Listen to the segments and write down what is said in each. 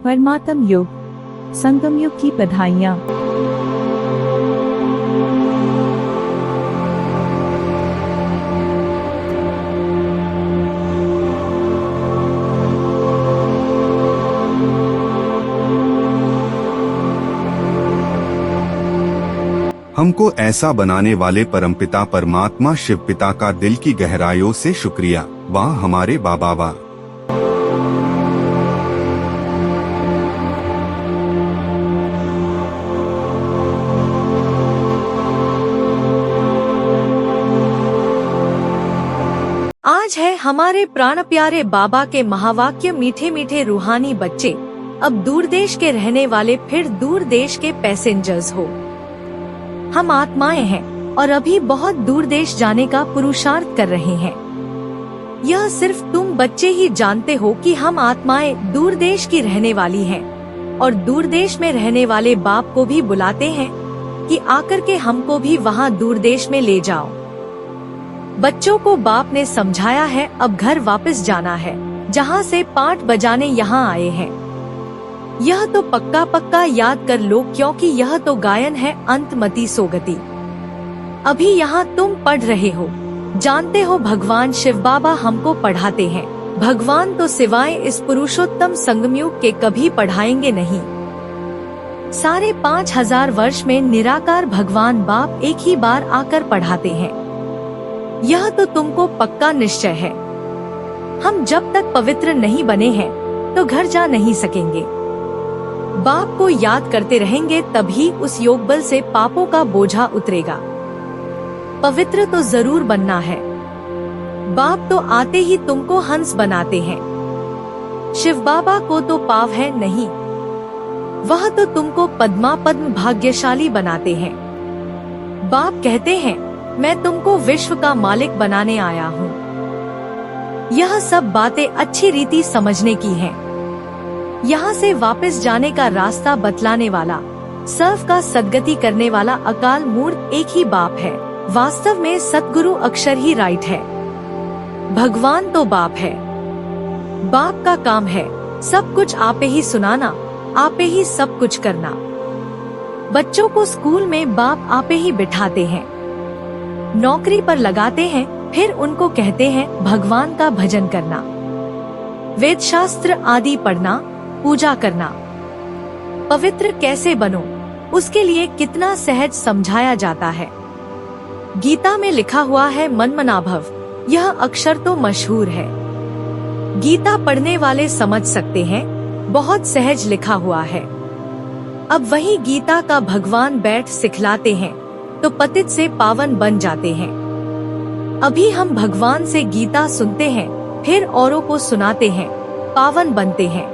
परमात्म युग, संगम युग की बधाइयाँ। हमको ऐसा बनाने वाले परमपिता परमात्मा शिव पिता का दिल की गहराइयों से शुक्रिया। वाह हमारे बाबा वाह। आज है हमारे प्राण प्यारे बाबा के महावाक्य मीठे मीठे रूहानी बच्चे। अब दूर देश के रहने वाले फिर दूर देश के पैसेंजर्स हो। हम आत्माएं हैं और अभी बहुत दूर देश जाने का पुरुषार्थ कर रहे हैं। यह सिर्फ तुम बच्चे ही जानते हो कि हम आत्माएं दूर देश की रहने वाली हैं और दूर देश में रहने वाले बाप को भी बुलाते हैं कि आकर के हमको भी वहाँ दूर देश में ले जाओ। बच्चों को बाप ने समझाया है अब घर वापस जाना है जहाँ से पाठ बजाने यहाँ आए हैं। यह तो पक्का पक्का याद कर लो क्योंकि यह तो गायन है अंतमति सोगति। अभी यहाँ तुम पढ़ रहे हो, जानते हो भगवान शिव बाबा हमको पढ़ाते हैं। भगवान तो सिवाय इस पुरुषोत्तम संगमयुग के कभी पढ़ाएंगे नहीं। सारे 5000 वर्ष में निराकार भगवान बाप एक ही बार आकर पढ़ाते हैं। यह तो तुमको पक्का निश्चय है। हम जब तक पवित्र नहीं बने हैं तो घर जा नहीं सकेंगे। बाप को याद करते रहेंगे तभी उस योग बल से पापों का बोझा उतरेगा। पवित्र तो जरूर बनना है। बाप तो आते ही तुमको हंस बनाते हैं। शिव बाबा को तो पाव है नहीं, वह तो तुमको पद्मा पद्म भाग्यशाली बनाते हैं। बाप कहते हैं मैं तुमको विश्व का मालिक बनाने आया हूँ। यह सब बातें अच्छी रीति समझने की हैं। यहाँ से वापस जाने का रास्ता बतलाने वाला, सर्व का सद्गति करने वाला अकाल मूर्त एक ही बाप है। वास्तव में सतगुरु अक्षर ही राइट है। भगवान तो बाप है। बाप का काम है सब कुछ आपे ही सुनाना, आपे ही सब कुछ करना। बच्चों को स्कूल में बाप आपे ही बिठाते हैं, नौकरी पर लगाते हैं, फिर उनको कहते हैं भगवान का भजन करना, वेद शास्त्र आदि पढ़ना, पूजा करना। पवित्र कैसे बनो उसके लिए कितना सहज समझाया जाता है। गीता में लिखा हुआ है मनमनाभव, यह अक्षर तो मशहूर है। गीता पढ़ने वाले समझ सकते हैं, बहुत सहज लिखा हुआ है। अब वही गीता का भगवान बैठ सिखलाते हैं तो पतित से पावन बन जाते हैं। अभी हम भगवान से गीता सुनते हैं, फिर औरों को सुनाते हैं, पावन बनते हैं।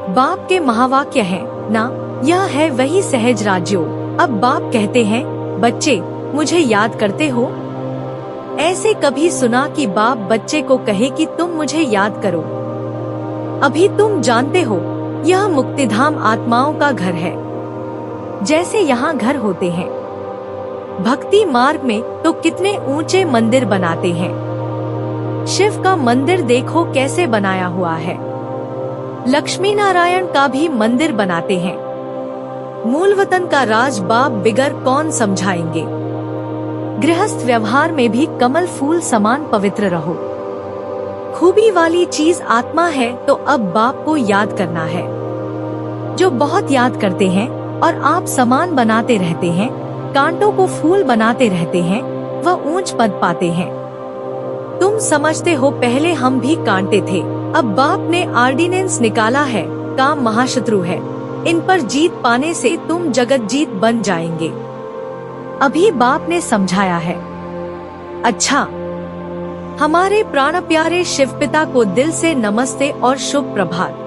बाप के महावाक्य है ना, यह है वही सहज राजयोग। अब बाप कहते हैं बच्चे मुझे याद करते हो। ऐसे कभी सुना कि बाप बच्चे को कहे कि तुम मुझे याद करो। अभी तुम जानते हो यह मुक्तिधाम आत्माओं का घर है। जैसे यहाँ घर होते हैं भक्ति मार्ग में तो कितने ऊंचे मंदिर बनाते हैं। शिव का मंदिर देखो कैसे बनाया हुआ है। लक्ष्मी नारायण का भी मंदिर बनाते हैं। मूल वतन का राज बाप बिगर कौन समझाएंगे। गृहस्थ व्यवहार में भी कमल फूल समान पवित्र रहो। खूबी वाली चीज आत्मा है तो अब बाप को याद करना है। जो बहुत याद करते हैं और आप समान बनाते रहते हैं, कांटों को फूल बनाते रहते हैं, वह ऊंच पद पाते हैं। तुम समझते हो पहले हम भी कांटे थे, अब बाप ने ऑर्डिनेंस निकाला है, काम महाशत्रु है, इन पर जीत पाने से तुम जगत जीत बन जाएंगे। अभी बाप ने समझाया है। अच्छा, हमारे प्राण प्यारे शिव पिता को दिल से नमस्ते और शुभ प्रभात।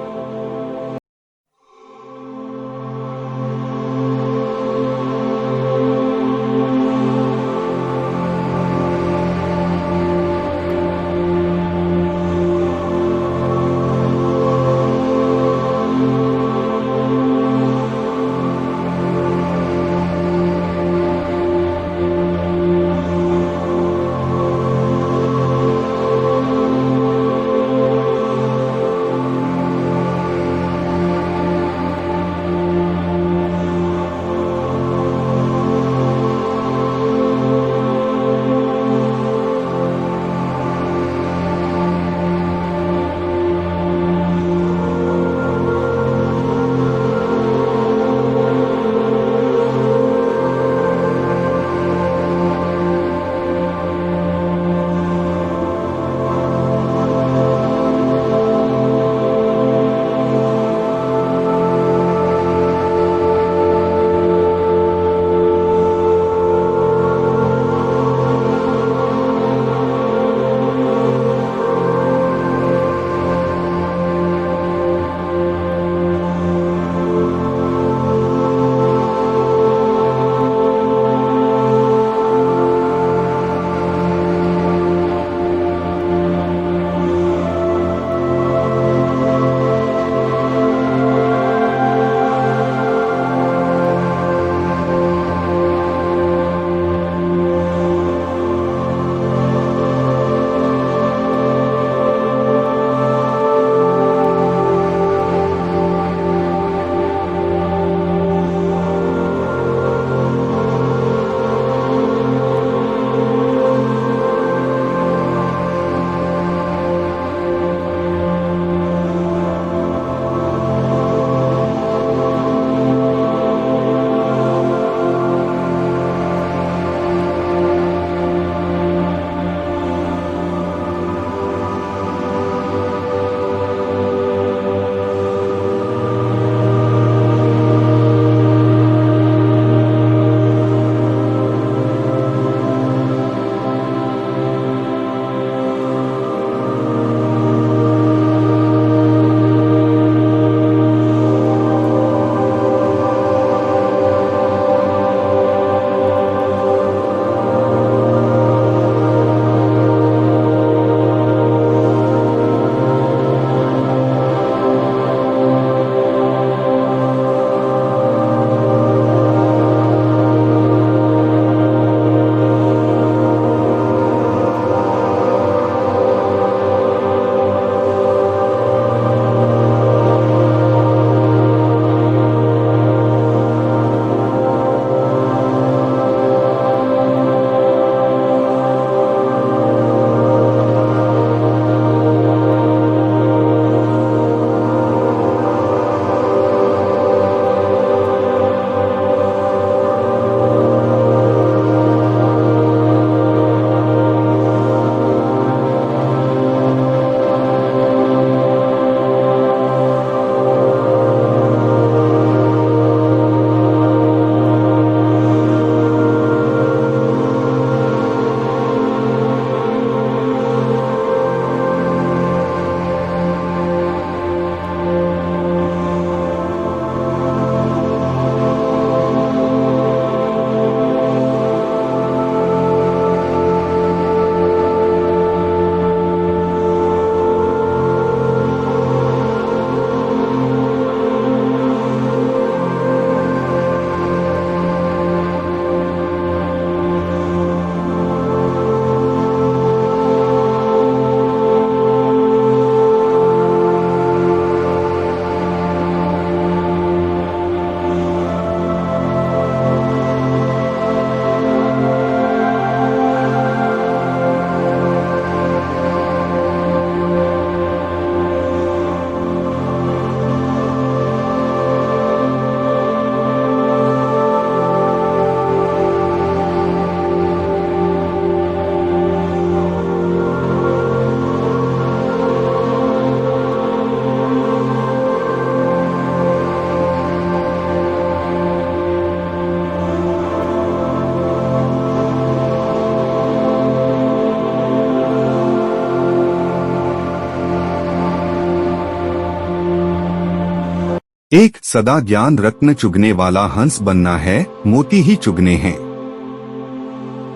एक सदा ज्ञान रत्न चुगने वाला हंस बनना है, मोती ही चुगने हैं,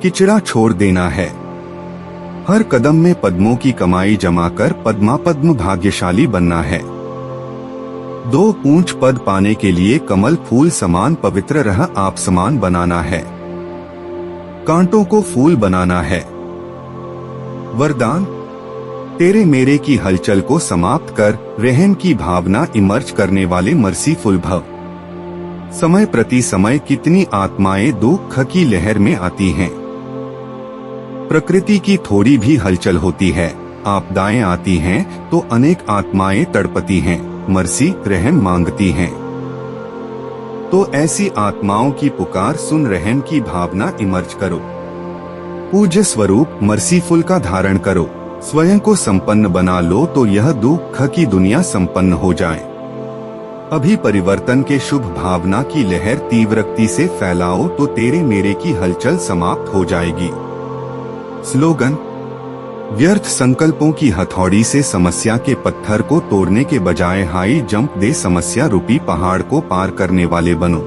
किचड़ा छोड़ देना है। हर कदम में पद्मों की कमाई जमाकर पद्म भाग्यशाली बनना है। 2 ऊंच पद पाने के लिए कमल फूल समान पवित्र रह आप समान बनाना है, कांटों को फूल बनाना है। वरदान, तेरे मेरे की हलचल को समाप्त कर रहम की भावना इमर्ज करने वाले मर्सीफुल भव। समय प्रति समय कितनी आत्माएं दुख की लहर में आती हैं। प्रकृति की थोड़ी भी हलचल होती है, आपदाएं आती हैं तो अनेक आत्माएं तड़पती हैं, मर्सी रहम मांगती हैं। तो ऐसी आत्माओं की पुकार सुन रहम की भावना इमर्ज करो। पूज्य स्वरूप मर्सीफुल का धारण करो, स्वयं को संपन्न बना लो तो यह दुख की दुनिया संपन्न हो जाए। अभी परिवर्तन के शुभ भावना की लहर तीव्रगति से फैलाओ तो तेरे मेरे की हलचल समाप्त हो जाएगी। स्लोगन, व्यर्थ संकल्पों की हथौड़ी से समस्या के पत्थर को तोड़ने के बजाय हाई जंप दे समस्या रूपी पहाड़ को पार करने वाले बनो।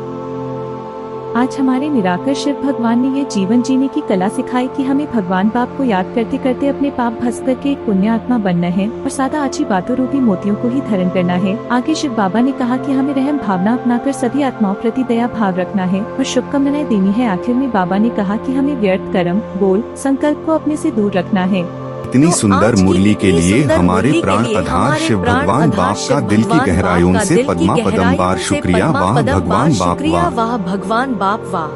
आज हमारे निराकर शिव भगवान ने ये जीवन जीने की कला सिखाई कि हमें भगवान बाप को याद करते करते अपने पाप भस्म करके एक पुण्य आत्मा बनना है और सादा अच्छी बातों रूपी मोतियों को ही धारण करना है। आगे शिव बाबा ने कहा कि हमें रहम भावना अपनाकर सभी आत्माओं प्रति दया भाव रखना है और शुभकामनाएं देनी है। आखिर में बाबा ने कहा कि हमें व्यर्थ कर्म, बोल, संकल्प को अपने से दूर रखना है। इतनी सुंदर मुरली के लिए हमारे प्राण आधार शिव भगवान बाप का दिल की गहराइयों से पद्मा पदम बार शुक्रिया। वाह भगवान बाप वाह। वाह भगवान बाप वाह।